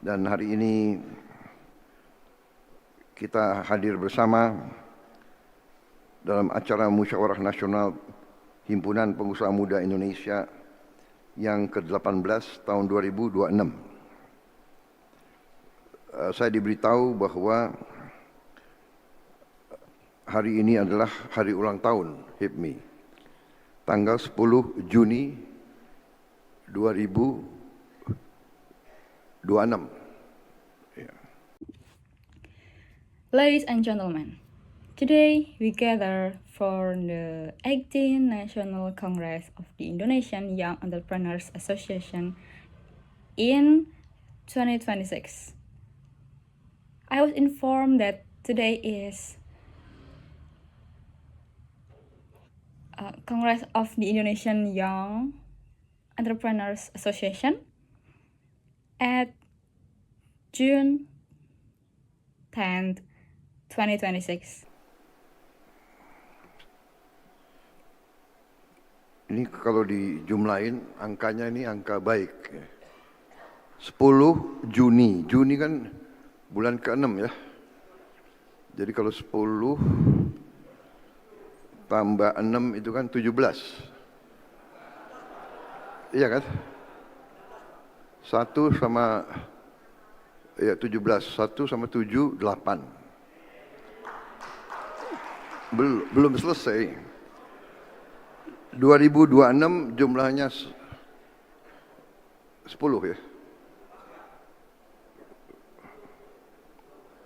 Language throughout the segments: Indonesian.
Dan hari ini kita hadir bersama dalam acara Musyawarah Nasional Himpunan Pengusaha Muda Indonesia yang ke-18 tahun 2026. Saya diberitahu bahwa hari ini adalah hari ulang tahun HIPMI, tanggal 10 Juni 2026. Ladies and gentlemen, today we gather for the 18th National Congress of the Indonesian Young Entrepreneurs Association in 2026. I was informed that today is Congress of the Indonesian Young Entrepreneurs Association at June 10th, 2026. Ini kalau dijumlahin angkanya ini angka baik. 10 Juni, Juni kan bulan ke-6 ya. Jadi kalau 10 tambah 6 itu kan 17. Iya kan? 1 sama ya 17, 1 sama 7, 8. Belum selesai. 2026 jumlahnya 10 ya.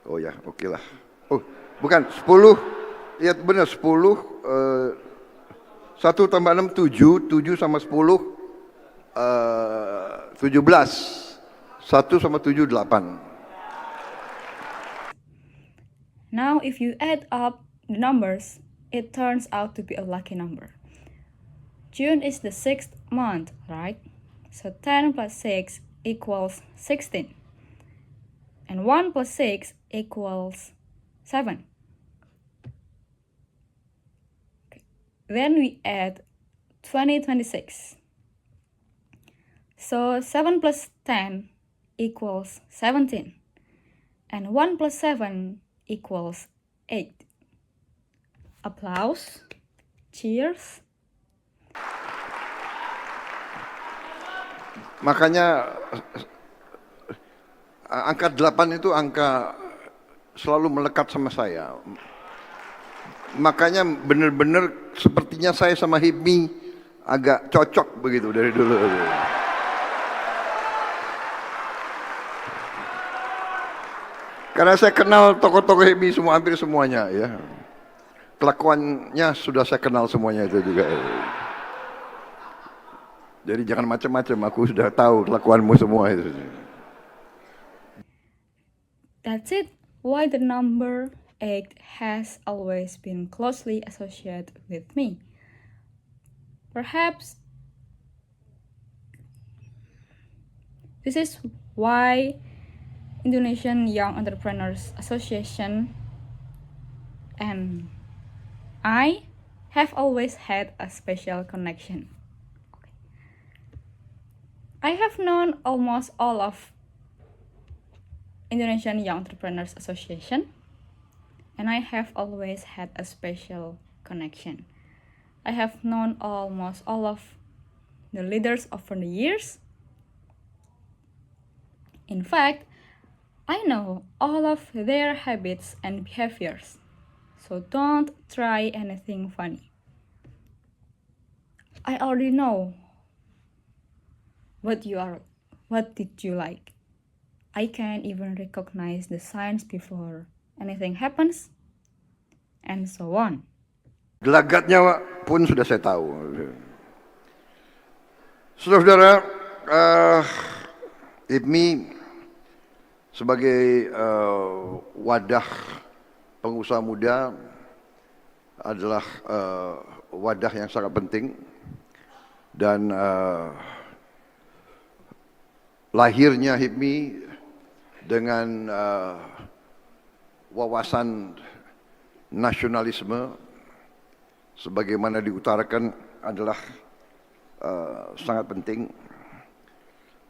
Oh ya, oke lah. Oh, bukan 10. Ya benar 10. 1 tambah 6 7, 7 sama 10 17. 1 sama 7 8. Now if you add up the numbers, it turns out to be a lucky number. June is the 6th month, right? So 10 plus 6 equals 16. And 1 plus 6 equals 7. Okay. Then we add 2026. So 7 plus 10 equals 17. And 1 plus 7 equals 8. Applause. Cheers. Makanya angka 8 itu angka selalu melekat sama saya. Makanya benar-benar sepertinya saya sama HIPMI agak cocok begitu dari dulu. Karena saya kenal tokoh-tokoh HIPMI semua, hampir semuanya ya. Kelakuannya sudah saya kenal semuanya itu juga. Jadi jangan macam-macam, aku sudah tahu kelakuanmu semua itu. That's it. Why the number 8 has always been closely associated with me. Perhaps this is why Indonesian Young Entrepreneurs Association and I have always had a special connection. I have known almost all of Indonesian Young Entrepreneurs Association, and I have always had a special connection. I have known almost all of the leaders over the years. In fact, I know all of their habits and behaviors, so don't try anything funny. I already know what did you like. I can even recognize the signs before anything happens, and so on. Gelagatnya pun sudah saya tahu. Saudara-saudara, HIPMI sebagai wadah pengusaha muda adalah wadah yang sangat penting, dan lahirnya HIPMI dengan wawasan nasionalisme sebagaimana diutarakan adalah sangat penting.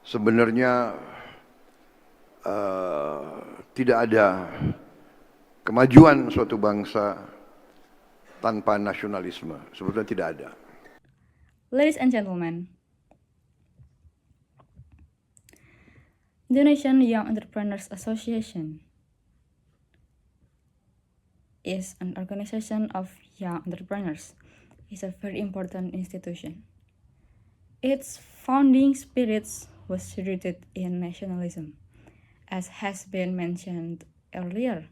Sebenarnya tidak ada kemajuan suatu bangsa tanpa nasionalisme. Sebetulnya tidak ada. Ladies and gentlemen, Indonesian Young Entrepreneurs Association is an organization of young entrepreneurs. It's a very important institution. Its founding spirit was rooted in nationalism, as has been mentioned earlier,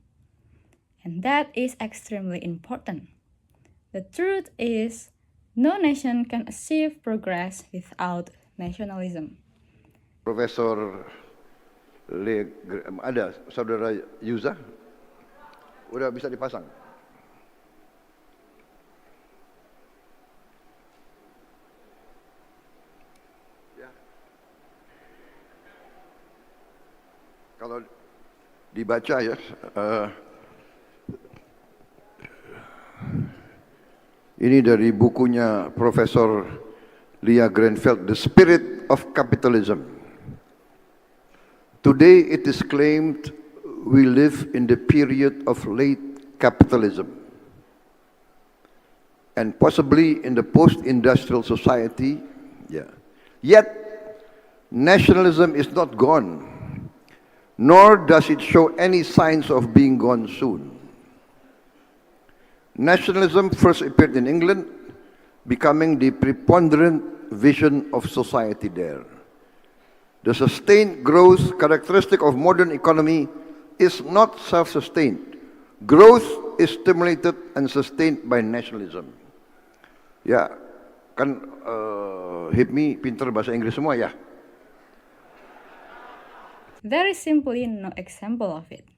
and that is extremely important. The truth is, no nation can achieve progress without nationalism. Profesor ada saudara Yuza? Udah bisa dipasang? Ya. Kalau dibaca ya, ini dari bukunya Profesor Leah Grenfell, The Spirit of Capitalism. Today it is claimed we live in the period of late capitalism and possibly in the post-industrial society. Yeah. Yet, nationalism is not gone, nor does it show any signs of being gone soon. Nationalism first appeared in England, becoming the preponderant vision of society there. The sustained growth characteristic of modern economy is not self-sustained. Growth is stimulated and sustained by nationalism. Ya, kan HIPMI pinter bahasa Inggris semua ya. There is simply no example of it.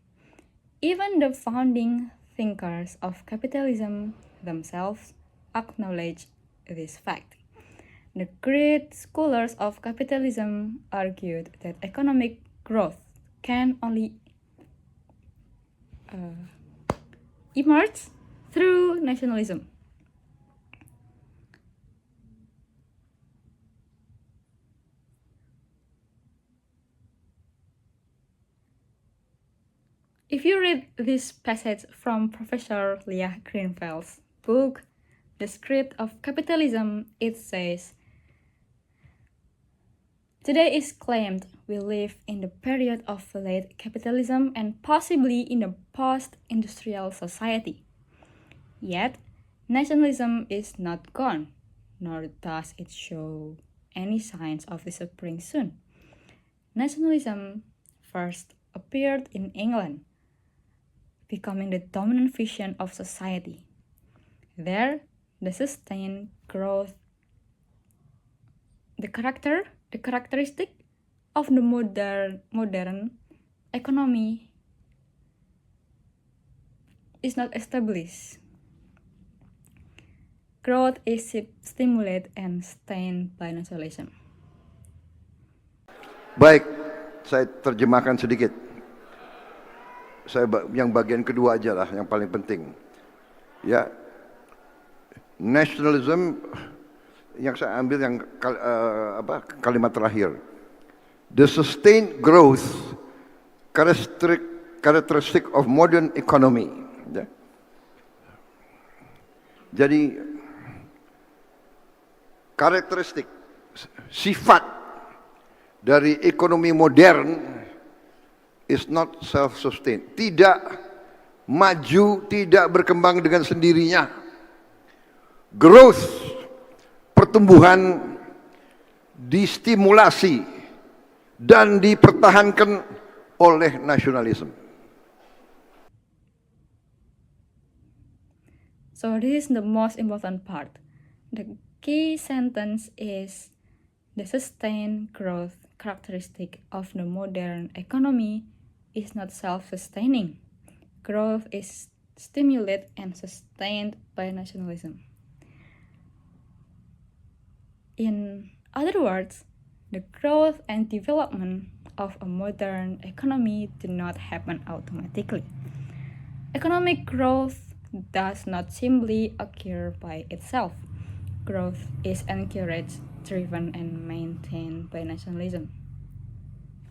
Even the founding thinkers of capitalism themselves acknowledge this fact. The great scholars of capitalism argued that economic growth can only emerge through nationalism. If you read this passage from Professor Leah Grenfell's book, The Script of Capitalism, it says, today is claimed we live in the period of late capitalism and possibly in a post-industrial society. Yet, nationalism is not gone, nor does it show any signs of disappearing soon. Nationalism first appeared in England, becoming the dominant vision of society. There, the sustained growth, the characteristic of the modern economy is not established. Growth is stimulated and sustained by nationalism. Baik, saya terjemahkan sedikit. Yang bagian kedua aja lah, yang paling penting. Ya, nationalism yang saya ambil yang kalimat terakhir. The sustained growth characteristic of modern economy. Ya. Jadi karakteristik sifat dari ekonomi modern is not self-sustained. Tidak maju, tidak berkembang dengan sendirinya. Growth, pertumbuhan distimulasi dan dipertahankan oleh nasionalisme. So this is the most important part. The key sentence is the sustained growth characteristic of the modern economy is not self-sustaining. Growth is stimulated and sustained by nationalism. In other words, the growth and development of a modern economy do not happen automatically. Economic growth does not simply occur by itself. Growth is encouraged, driven, and maintained by nationalism.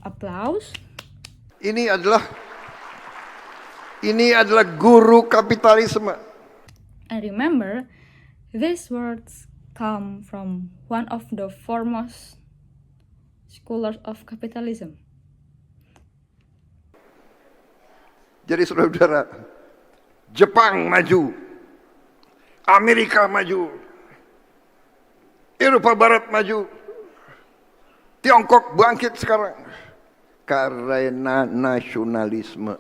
Applause. Ini adalah guru kapitalisme. And remember, these words come from one of the foremost scholars of capitalism. Jadi saudara-saudara, Jepang maju, Amerika maju, Eropa Barat maju, Tiongkok bangkit sekarang karena nasionalisme.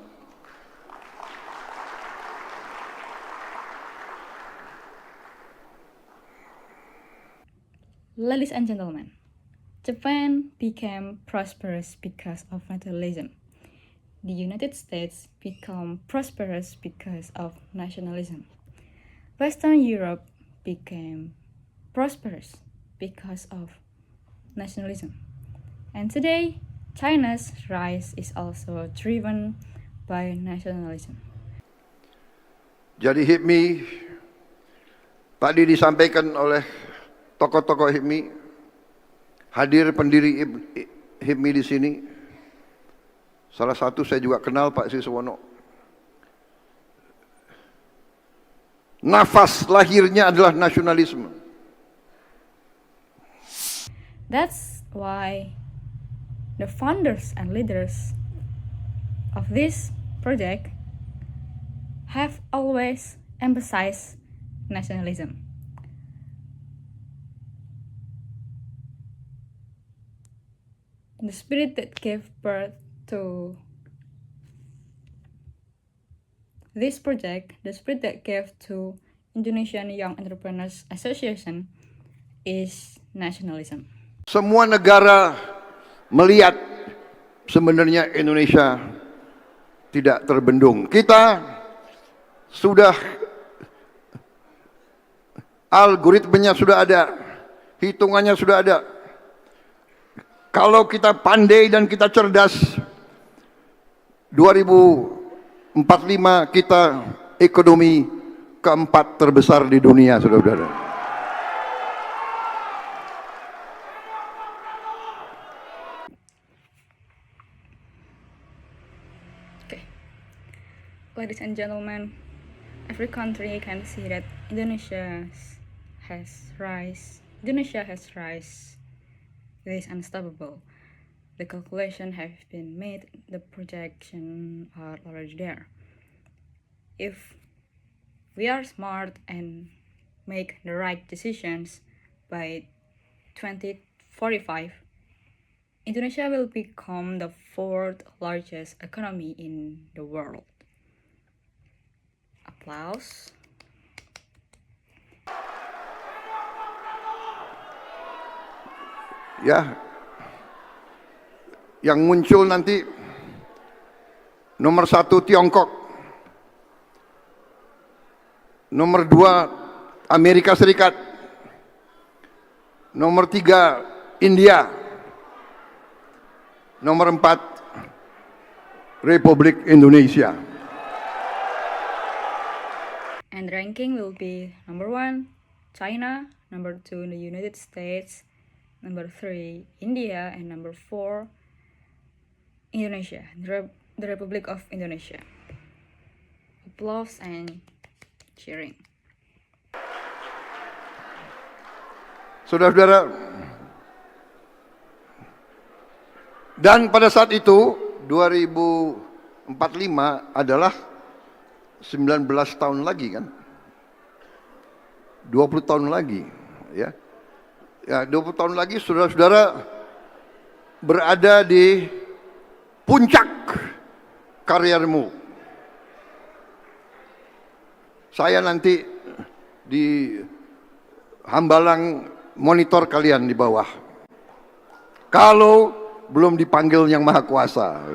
Ladies and gentlemen, Japan became prosperous because of nationalism. The United States became prosperous because of nationalism. Western Europe became prosperous because of nationalism. And today, China's rise is also driven by nationalism. Jadi HIPMI tadi disampaikan oleh tokoh-tokoh HIPMI, hadir pendiri HIPMI di sini. Salah satu saya juga kenal, Pak Siswono. Nafas lahirnya adalah nasionalisme. That's why the founders and leaders of this project have always emphasized nationalism. The spirit that gave birth to this project, the spirit that gave to Indonesian Young Entrepreneurs Association is nationalism. Semua negara melihat sebenarnya Indonesia tidak terbendung. Kita sudah, algoritmenya sudah ada, hitungannya sudah ada. Kalau kita pandai dan kita cerdas, 2045 kita ekonomi keempat terbesar di dunia, saudara-saudara. Okay, ladies and gentlemen, every country can see that Indonesia has rise. It is unstoppable. The calculation have been made, the projection are already there. If we are smart and make the right decisions by 2045, Indonesia will become the fourth largest economy in the world. Applause. Ya, yang muncul nanti nomor 1 Tiongkok, nomor 2 Amerika Serikat, nomor 3 India, nomor 4 Republik Indonesia. And ranking will be number 1 China, number 2 the United States, number 3 India, and number 4 Indonesia, the Republic of Indonesia. Applause and cheering. Saudara-saudara, dan pada saat itu 2045 adalah 19 tahun lagi kan, 20 tahun lagi, ya. Ya, 20 tahun lagi saudara-saudara berada di puncak karirmu. Saya nanti di hambalang monitor kalian di bawah. Kalau belum dipanggil yang Maha Kuasa.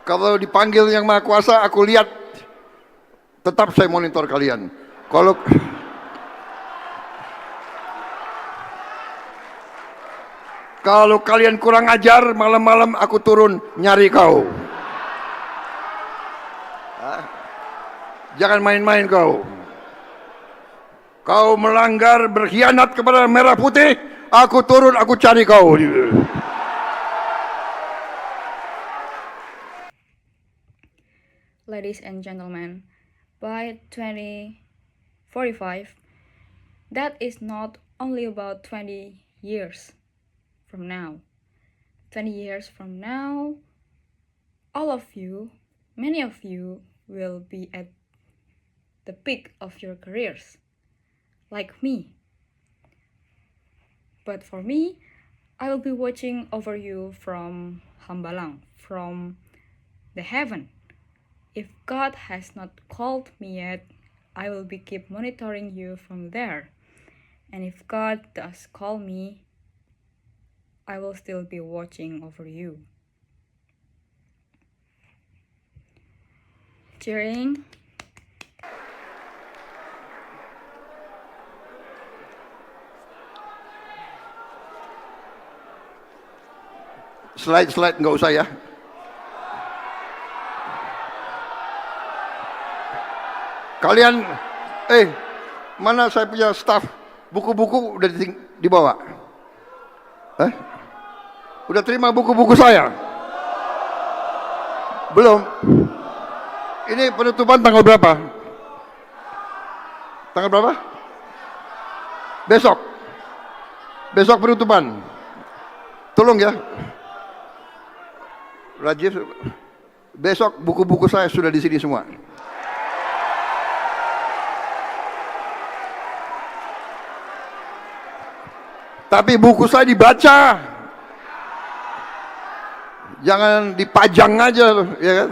Kalau dipanggil yang Maha Kuasa, aku lihat tetap saya monitor kalian. Kalau kalian kurang ajar, malam-malam aku turun nyari kau. Jangan main-main kau. Kau melanggar, berkhianat kepada merah putih, aku turun, aku cari kau. ladies and gentlemen, by 2045, that is not only about 20 years from now. 20 years from now, all of you, many of you, will be at the peak of your careers, like me. But for me, I will be watching over you from Hambalang, from the heaven. If God has not called me yet, I will be keep monitoring you from there. And if God does call me, I will still be watching over you. Cheering. Slide nggak usah ya. Kalian, mana saya punya staff? Buku-buku udah dibawa? Udah terima buku-buku saya? Belum. Ini penutupan tanggal berapa? Tanggal berapa? Besok. Besok penutupan. Tolong ya. Rajiv, besok buku-buku saya sudah di sini semua. Tapi buku saya dibaca. Jangan dipajang aja loh, ya kan?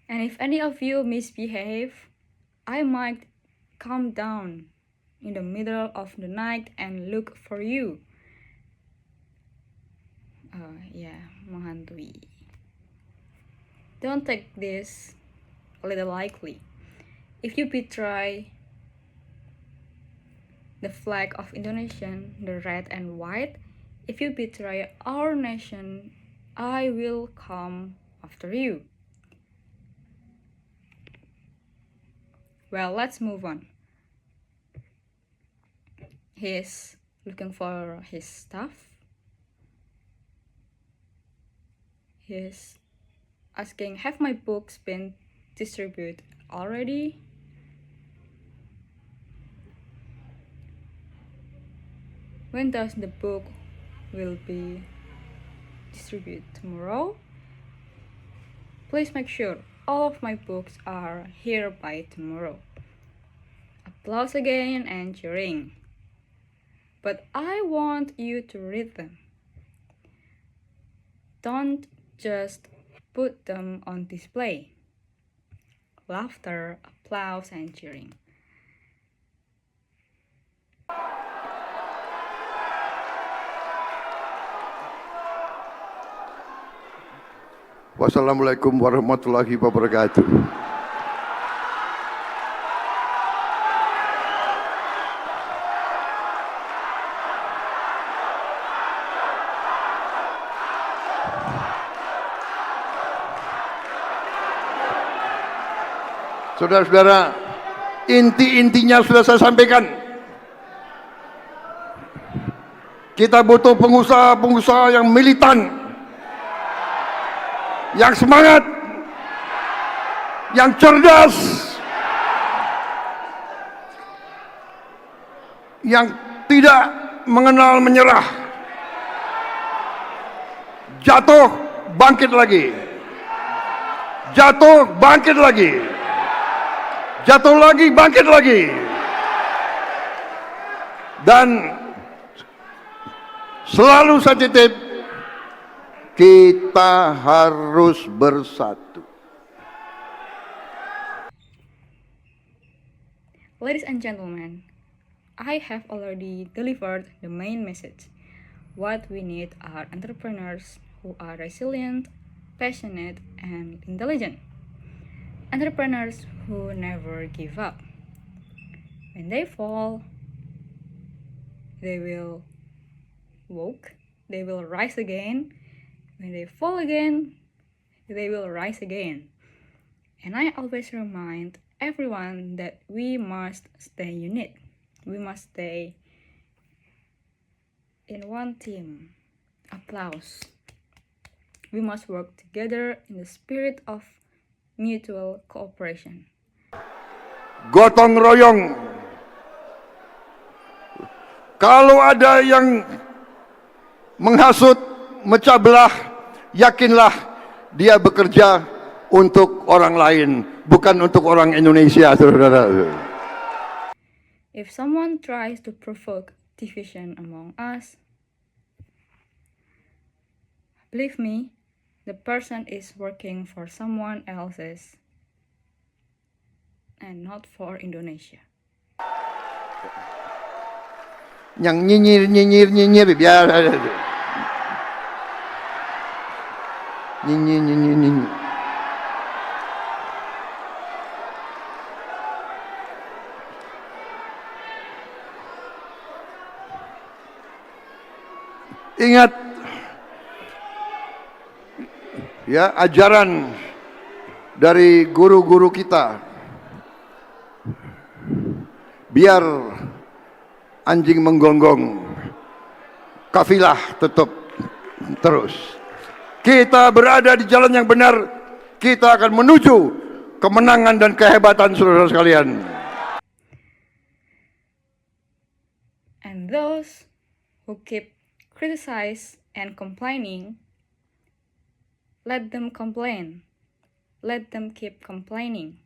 And if any of you misbehave, I might come down in the middle of the night and look for you. Menghantui. Don't take this a little lightly. If you betray the flag of Indonesia, the red and white, if you betray our nation, I will come after you. Well, let's move on. He's looking for his stuff. He's asking, have my books been distributed already? When does the book will be distributed? Tomorrow? Please make sure all of my books are here by tomorrow. Applause again and cheering. But I want you to read them. Don't just put them on display. Laughter, applause, and cheering. Wassalamualaikum warahmatullahi wabarakatuh. Saudara-saudara, inti-intinya sudah saya sampaikan. Kita butuh pengusaha-pengusaha yang militan, yang semangat, yang cerdas, yang tidak mengenal menyerah. Jatuh, bangkit lagi. Jatuh, bangkit lagi. Jatuh lagi, bangkit lagi. Dan selalu saya titip, kita harus bersatu. Ladies and gentlemen, I have already delivered the main message. What we need are entrepreneurs who are resilient, passionate, and intelligent. Entrepreneurs who never give up. When they fall, they will walk, they will rise again. When they fall again, they will rise again. And I always remind everyone that we must stay united. We must stay in one team. Applause. We must work together in the spirit of mutual cooperation. Gotong royong. Kalau ada yang menghasut, mecah belah, yakinlah dia bekerja untuk orang lain, bukan untuk orang Indonesia, saudara. If someone tries to provoke division among us, believe me, the person is working for someone else's and not for Indonesia. Yang nyinyir biar nyinyir. Ingat ya, ajaran dari guru-guru kita, biar anjing menggonggong, kafilah tetap terus. Kita berada di jalan yang benar, kita akan menuju kemenangan dan kehebatan, saudara sekalian. And those who keep criticize and complaining, let them complain. Let them keep complaining.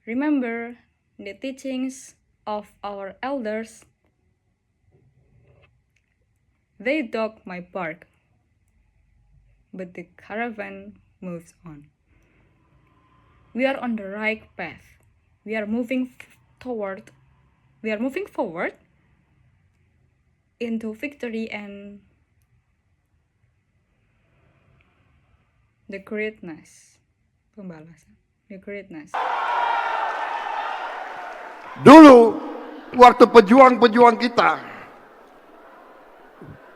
Remember the teachings of our elders. They dog my bark, but the caravan moves on. We are on the right path. We are moving forward into victory and the greatness. Pembalasan. The greatness. Dulu waktu pejuang-pejuang kita,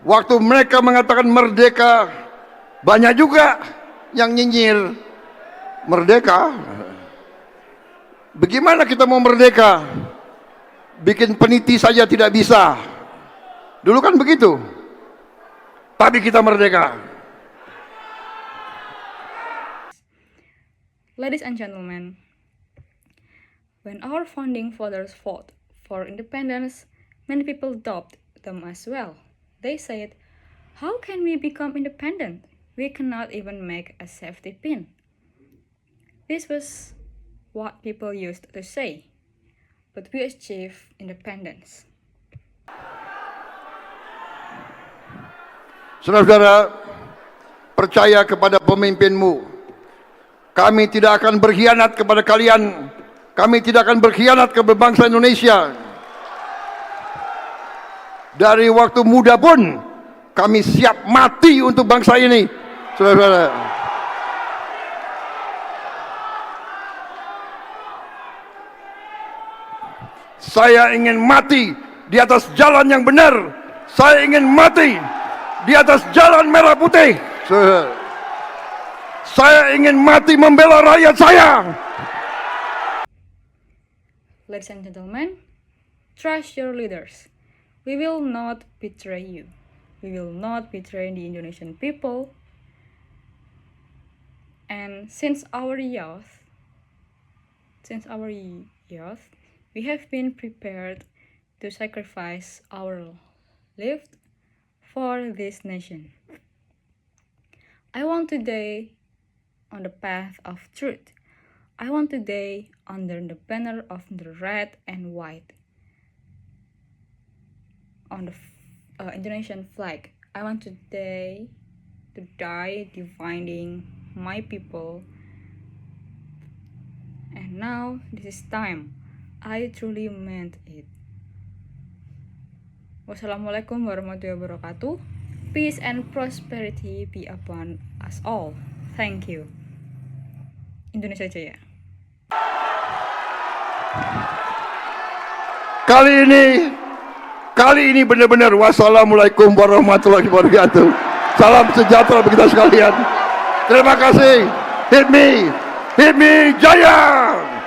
waktu mereka mengatakan merdeka, banyak juga yang nyinyir merdeka. Bagaimana kita mau merdeka? Bikin peniti saja tidak bisa. Dulu kan begitu. Tapi kita merdeka. Ladies and gentlemen, when our founding fathers fought for independence, many people doubted them as well. They said, "How can we become independent? We cannot even make a safety pin." This was what people used to say. But we achieved independence. Saudara-saudara, percaya kepada pemimpinmu. Kami tidak akan berkhianat kepada kalian. Kami tidak akan berkhianat kepada bangsa Indonesia. Dari waktu muda pun kami siap mati untuk bangsa ini. Saudara-saudara, saya ingin mati di atas jalan yang benar. Saya ingin mati di atas jalan merah putih. Saya ingin mati membela rakyat saya. Ladies and gentlemen, trust your leaders. We will not betray you. We will not betray the Indonesian people. And since our youth, we have been prepared to sacrifice our life for this nation. I want today on the path of truth. I want today under the banner of the red and white on the Indonesian flag. I want today to die defending my people. And now this is time. I truly meant it. Wassalamualaikum warahmatullahi wabarakatuh. Peace and prosperity be upon us all. Thank you. Indonesia Jaya. Kali ini benar-benar wassalamualaikum warahmatullahi wabarakatuh. Salam sejahtera bagi kita sekalian. Terima kasih. Hit me. Hit me, Jaya!